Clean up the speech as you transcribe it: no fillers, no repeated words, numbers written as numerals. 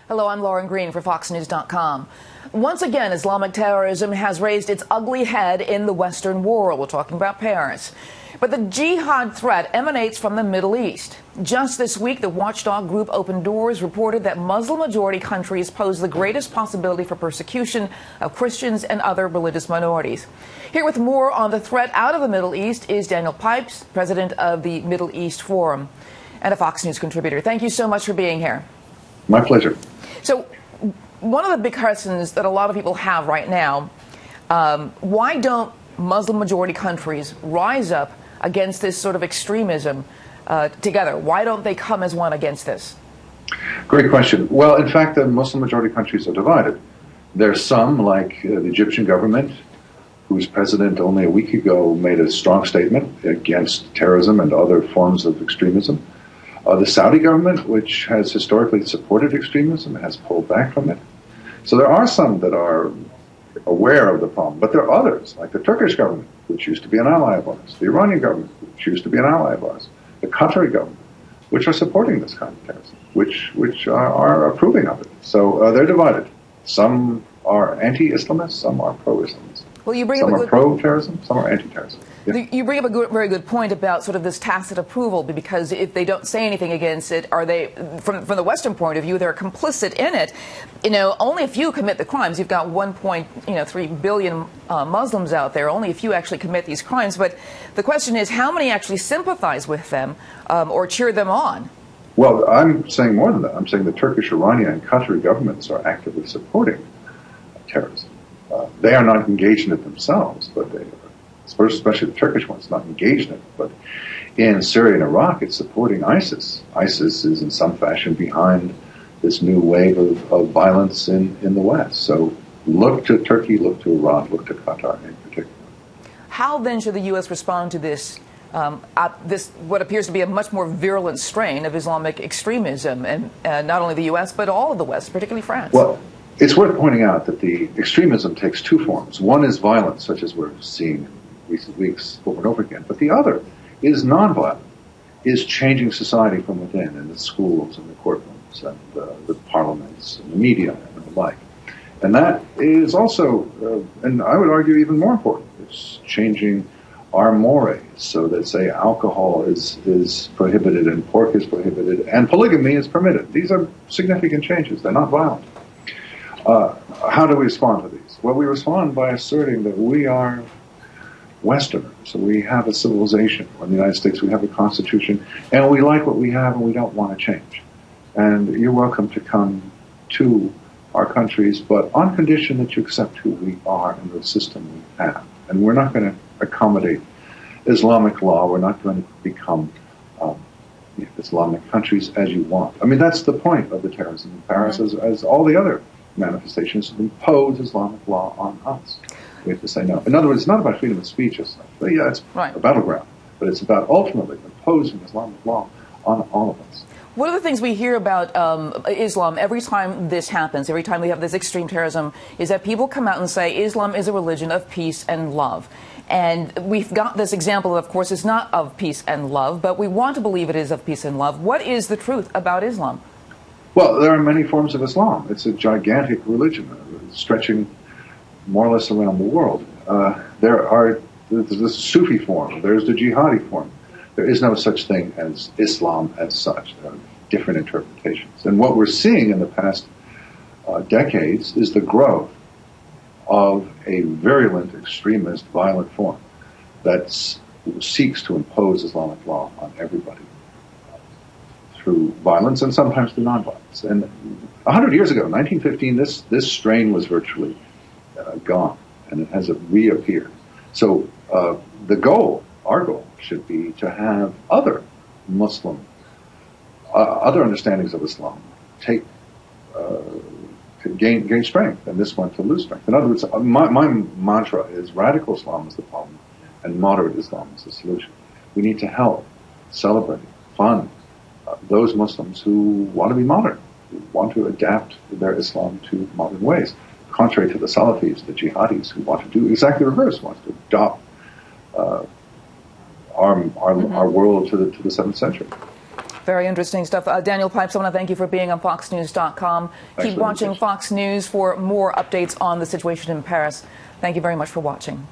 Hello, I'm Lauren Green for FoxNews.com. Once again, Islamic terrorism has raised its ugly head in the Western world. We're talking about Paris. But the jihad threat emanates from the Middle East. Just this week, the watchdog group Open Doors reported that Muslim-majority countries pose the greatest possibility for persecution of Christians and other religious minorities. Here with more on the threat out of the Middle East is Daniel Pipes, president of the Middle East Forum and a Fox News contributor. Thank you so much for being here. My pleasure. So one of the big questions that a lot of people have right now, why don't Muslim-majority countries rise up against this sort of extremism together? Why don't they come as one against this? Great question. Well, in fact, the Muslim-majority countries are divided. There are some, like the Egyptian government, whose president only a week ago made a strong statement against terrorism and other forms of extremism. The Saudi government, which has historically supported extremism, has pulled back from it. So there are some that are aware of the problem, but there are others, like the Turkish government, which used to be an ally of ours, the Iranian government, which used to be an ally of ours, the Qatari government, which are supporting this kind of terrorism, which are approving of it. So they're divided. Some are anti-Islamists, some are pro-Islamists. Well, some are pro-terrorism, some are anti-terrorism. Yeah. You bring up a very good point about sort of this tacit approval, because if they don't say anything against it, are they, from the Western point of view, they're complicit in it. You know, only a few commit the crimes. You've got 1.3 billion Muslims out there. Only a few actually commit these crimes. But the question is, how many actually sympathize with them or cheer them on? Well, I'm saying more than that. I'm saying the Turkish, Iranian, and Qatari governments are actively supporting terrorism. They are not engaged in it themselves, but they, especially the Turkish ones, not engaged in it. But in Syria and Iraq, it's supporting ISIS. ISIS is in some fashion behind this new wave of violence in the West. So look to Turkey, look to Iran, look to Qatar in particular. How then should the U.S. respond to this, what appears to be a much more virulent strain of Islamic extremism, and not only the U.S., but all of the West, particularly France? Well, it's worth pointing out that the extremism takes two forms. One is violence, such as we're seeing in recent weeks over and over again. But the other is nonviolent, is changing society from within in the schools and the courtrooms and the parliaments and the media and the like. And that is also, and I would argue even more important, it's changing our mores so that, say, alcohol is prohibited and pork is prohibited and polygamy is permitted. These are significant changes. They're not violent. How do we respond to these? Well, we respond by asserting that we are Westerners. So we have a civilization. In the United States, we have a constitution, and we like what we have, and we don't want to change. And you're welcome to come to our countries, but on condition that you accept who we are and the system we have. And we're not going to accommodate Islamic law. We're not going to become Islamic countries as you want. I mean, that's the point of the terrorism in Paris, as all the other manifestations impose Islamic law on us. We have to say no. In other words, it's not about freedom of speech as such. But yeah, it's a battleground. But it's about ultimately imposing Islamic law on all of us. One of the things we hear about Islam every time this happens, every time we have this extreme terrorism, is that people come out and say Islam is a religion of peace and love. And we've got this example, of course, it's not of peace and love, but we want to believe it is of peace and love. What is the truth about Islam? Well, there are many forms of Islam. It's a gigantic religion, stretching more or less around the world. There's the Sufi form, there's the jihadi form. There is no such thing as Islam as such. There are different interpretations. And what we're seeing in the past decades is the growth of a virulent, extremist, violent form that seeks to impose Islamic law on everybody through violence and sometimes through nonviolence. And 100 years ago, 1915, this strain was virtually gone, and it has reappeared. So the goal, our goal, should be to have other Muslim, other understandings of Islam to gain strength, and this one to lose strength. In other words, my mantra is radical Islam is the problem, and moderate Islam is the solution. We need to help, celebrate, fund those Muslims who want to be modern, who want to adapt their Islam to modern ways, contrary to the Salafis, the jihadis, who want to do exactly the reverse, want to adopt our world to the 7th century. Very interesting stuff. Daniel Pipes, I want to thank you for being on FoxNews.com. Keep watching Fox News for more updates on the situation in Paris. Thank you very much for watching.